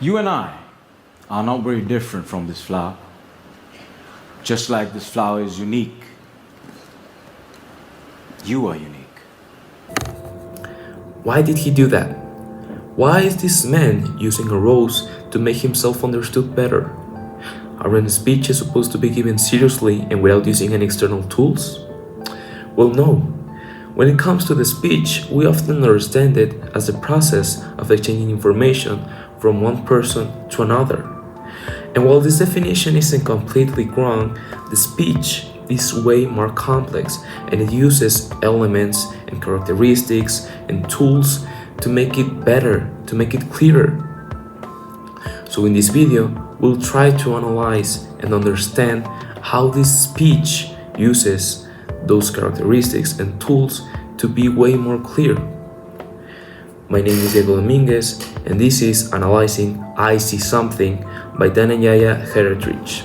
You and I are not very different from this flower. Just like this flower is unique, you are unique. Why did he do that? Why is this man using a rose to make himself understood better? Aren't speeches supposed to be given seriously and without using any external tools? Well, no. When it comes to the speech, we often understand it as the process of exchanging information from one person to another. And while this definition isn't completely wrong, the speech is way more complex and it uses elements and characteristics and tools to make it better, to make it clearer. So in this video, we'll try to analyze and understand how this speech uses those characteristics and tools to be way more clear. My name is Diego Dominguez, and this is Analyzing I See Something by Dananyaya Heritage.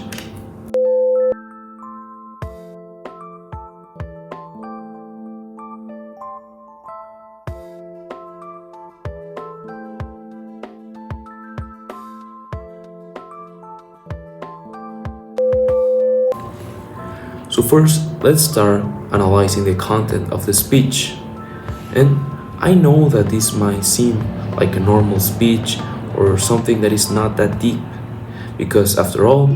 So first, let's start analyzing the content of the speech. And I know that this might seem like a normal speech or something that is not that deep, because after all,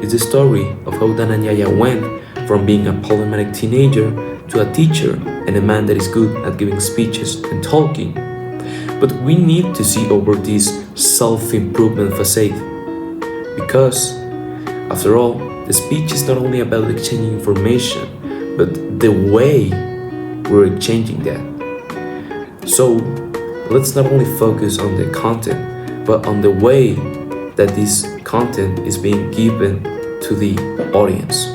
it's the story of how Dananyaya went from being a problematic teenager to a teacher and a man that is good at giving speeches and talking. But we need to see over this self-improvement facade, because after all, the speech is not only about exchanging information, but the way we're exchanging that. So let's not only focus on the content, but on the way that this content is being given to the audience.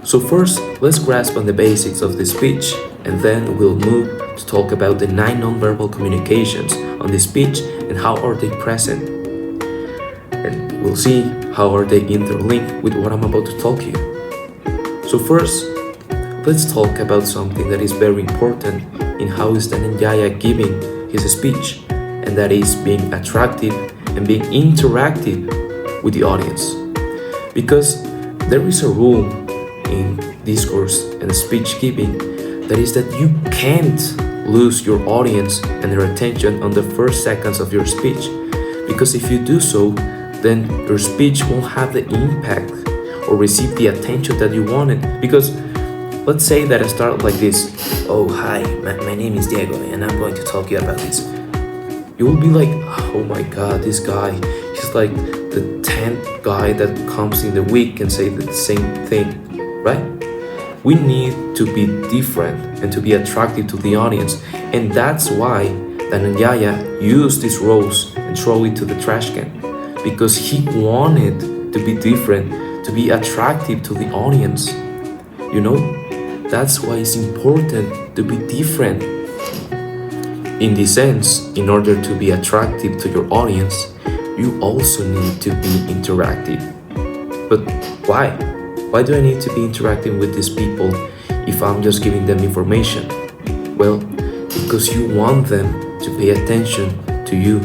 So first, let's grasp on the basics of the speech, and then we'll move to talk about the 9 nonverbal communications on the speech and how are they present. And we'll see how are they interlinked with what I'm about to talk to you. So first, let's talk about something that is very important in how is Dananyaya giving his speech, and that is being attractive and being interactive with the audience. Because there is a rule in discourse and speech giving that is that you can't lose your audience and their attention on the first seconds of your speech, because if you do so, then your speech won't have the impact or receive the attention that you wanted. Because let's say that I start like this: oh hi, my name is Diego and I'm going to talk to you about this. You will be like, oh my god, this guy, he's like the 10th guy that comes in the week and say the same thing, right? We need to be different and to be attractive to the audience, and that's why Dananyaya used this rose and throw it to the trash can, because he wanted to be different, to be attractive to the audience. You know, that's why it's important to be different. In this sense, in order to be attractive to your audience, you also need to be interactive. But why? Why do I need to be interacting with these people if I'm just giving them information? Well, because you want them to pay attention to you,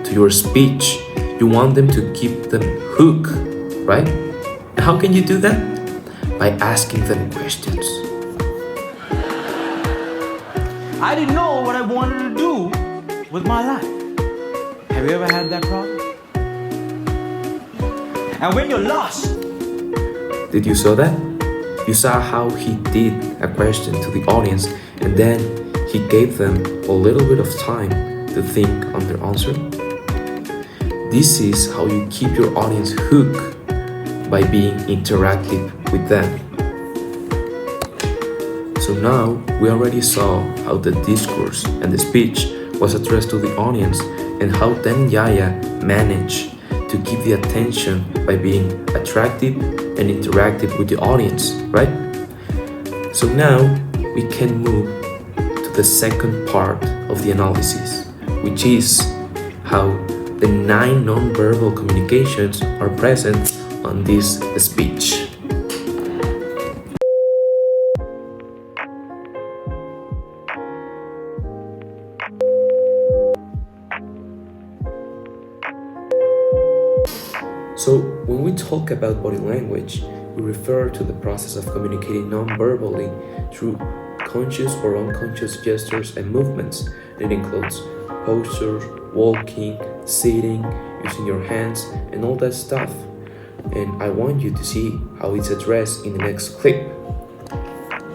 to your speech. You want them to keep them hooked, right? And how can you do that? By asking them questions. I didn't know what I wanted to do with my life. Have you ever had that problem? And when you're lost, Did you saw that? You saw how he did a question to the audience and then he gave them a little bit of time to think on their answer? This is how you keep your audience hooked, by being interactive with them. So now we already saw how the discourse and the speech was addressed to the audience and how Dananyaya managed to keep the attention by being attractive and interactive with the audience, right? So now we can move to the second part of the analysis, which is how the 9 nonverbal communications are present on this speech. talk about body language, we refer to the process of communicating non-verbally through conscious or unconscious gestures and movements. It includes posture, walking, sitting, using your hands, and all that stuff. And I want you to see how it's addressed in the next clip.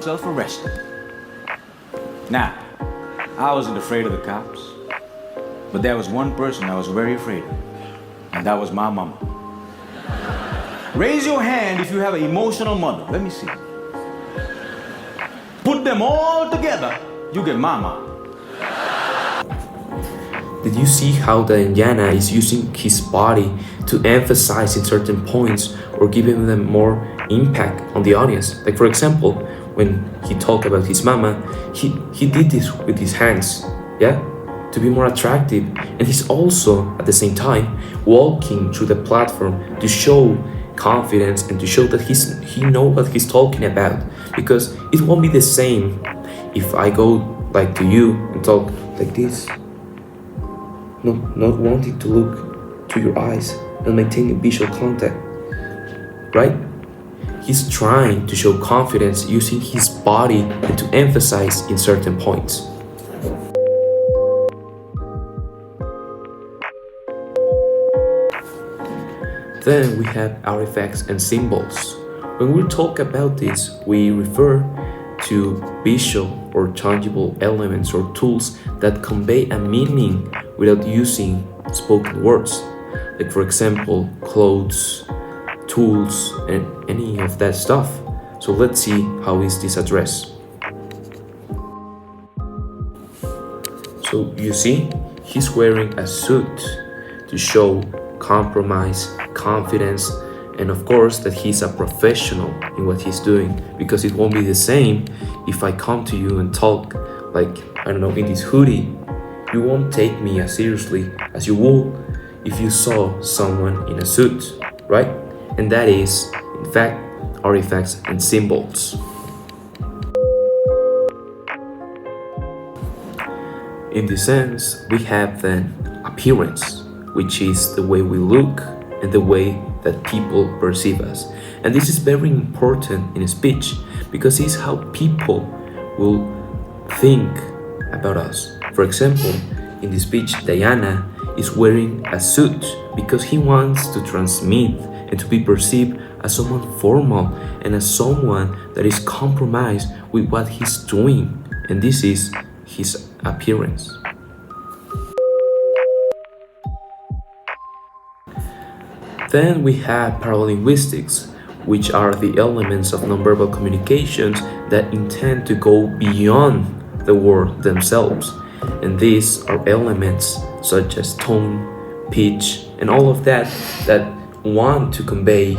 Self-arrested. Now, I wasn't afraid of the cops, but there was one person I was very afraid of, and that was my mama. Raise your hand if you have an emotional mother. Let me see. Put them all together, you get mama. Did you see how Diana is using his body to emphasize in certain points or giving them more impact on the audience? Like for example, when he talked about his mama, he did this with his hands, yeah, to be more attractive. And he's also at the same time walking through the platform to show confidence and to show that he knows what he's talking about, because it won't be the same if I go like to you and talk like this, not wanting to look to your eyes and maintaining visual contact, right? He's trying to show confidence using his body and to emphasize in certain points. Then we have artifacts and symbols. When we talk about this, we refer to visual or tangible elements or tools that convey a meaning without using spoken words. Like for example, clothes, tools, and any of that stuff. So let's see how is this addressed. So you see, he's wearing a suit to show compromise, confidence, and of course that he's a professional in what he's doing, because it won't be the same if I come to you and talk like, I don't know, in this hoodie. You won't take me as seriously as you would if you saw someone in a suit, right? And that is, in fact, artifacts and symbols. In this sense, we have then appearance, which is the way we look and the way that people perceive us. And this is very important in speech because it's how people will think about us. For example, in this speech, Diana is wearing a suit because he wants to transmit and to be perceived as someone formal and as someone that is compromised with what he's doing. And this is his appearance. Then we have paralinguistics, which are the elements of nonverbal communications that intend to go beyond the word themselves. And these are elements such as tone, pitch, and all of that want to convey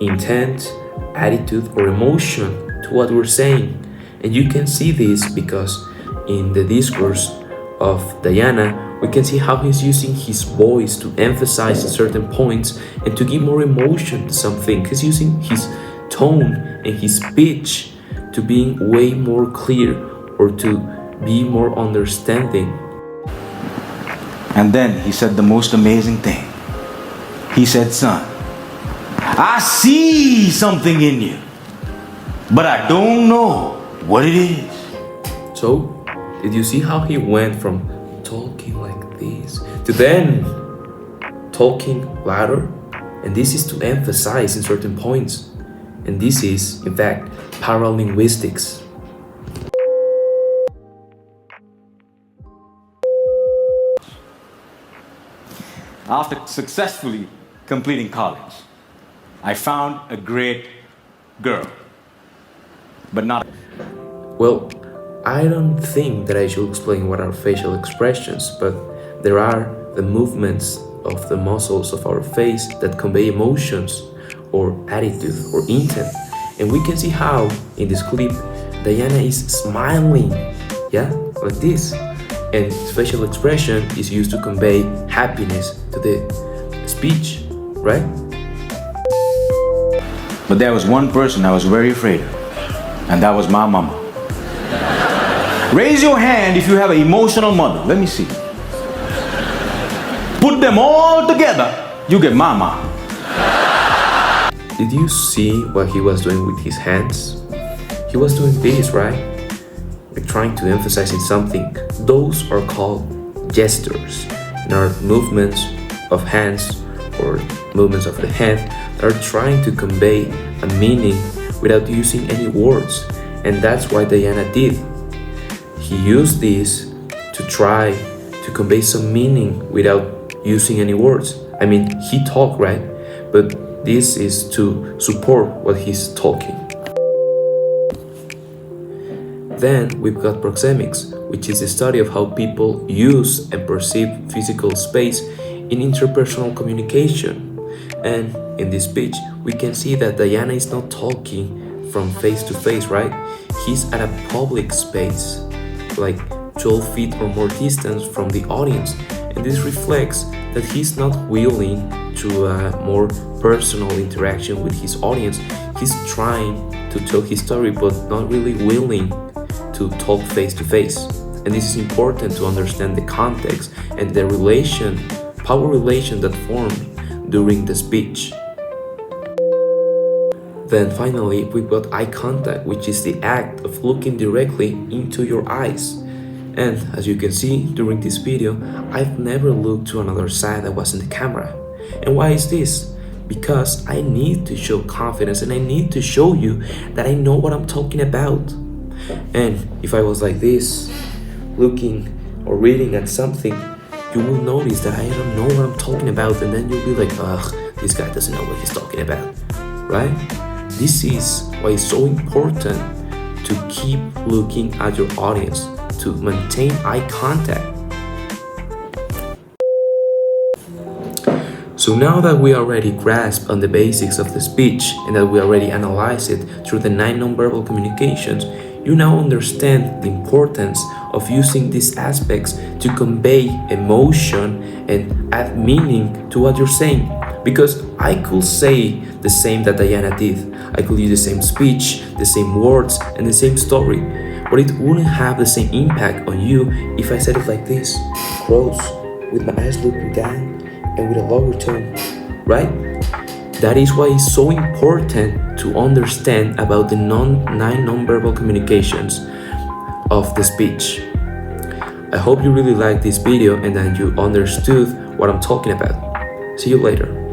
intent, attitude, or emotion to what we're saying. And you can see this because in the discourse of Diana, we can see how he's using his voice to emphasize certain points and to give more emotion to something. He's using his tone and his pitch to being way more clear or to be more understanding. And then he said the most amazing thing. He said, son, I see something in you, but I don't know what it is. So, did you see how he went from talking like this to then talking louder? And this is to emphasize in certain points. And this is, in fact, paralinguistics. After successfully completing college, I found a great girl, but not. Well, I don't think that I should explain what are facial expressions, but there are the movements of the muscles of our face that convey emotions or attitude or intent. And we can see how in this clip Diana is smiling, yeah, like this. And facial expression is used to convey happiness to the speech, right? But there was one person I was very afraid of, and that was my mama. Raise your hand if you have an emotional mother. Let me see. Put them all together, you get mama. did you see what he was doing with his hands? He was doing this, right? Like trying to emphasize in something. Those are called gestures and are movements of hands or movements of the head that are trying to convey a meaning without using any words. And that's why Diana did. He used this to try to convey some meaning without using any words. I mean, he talked, right? But this is to support what he's talking. Then we've got proxemics, which is the study of how people use and perceive physical space in interpersonal communication. And in this speech, we can see that Diana is not talking from face to face, right? He's at a public space, like 12 feet or more distance from the audience. And this reflects that he's not willing to a more personal interaction with his audience. He's trying to tell his story, but not really willing to talk face to face. And this is important to understand the context and the power relation that formed during the speech. Then finally, we've got eye contact, which is the act of looking directly into your eyes. And as you can see during this video, I've never looked to another side that wasn't the camera. And why is this? Because I need to show confidence and I need to show you that I know what I'm talking about. And if I was like this, looking or reading at something, you will notice that I don't know what I'm talking about, and then you'll be like, ugh, this guy doesn't know what he's talking about, right? This is why it's so important to keep looking at your audience, to maintain eye contact. So now that we already grasp on the basics of the speech and that we already analyze it through the 9 nonverbal communications, you now understand the importance of using these aspects to convey emotion and add meaning to what you're saying. Because I could say the same that Diana did. I could use the same speech, the same words, and the same story. But it wouldn't have the same impact on you if I said it like this, close, with my eyes looking down and with a lower tone, right? That is why it's so important to understand about the 9 nonverbal communications of the speech. I hope you really liked this video and that you understood what I'm talking about. See you later.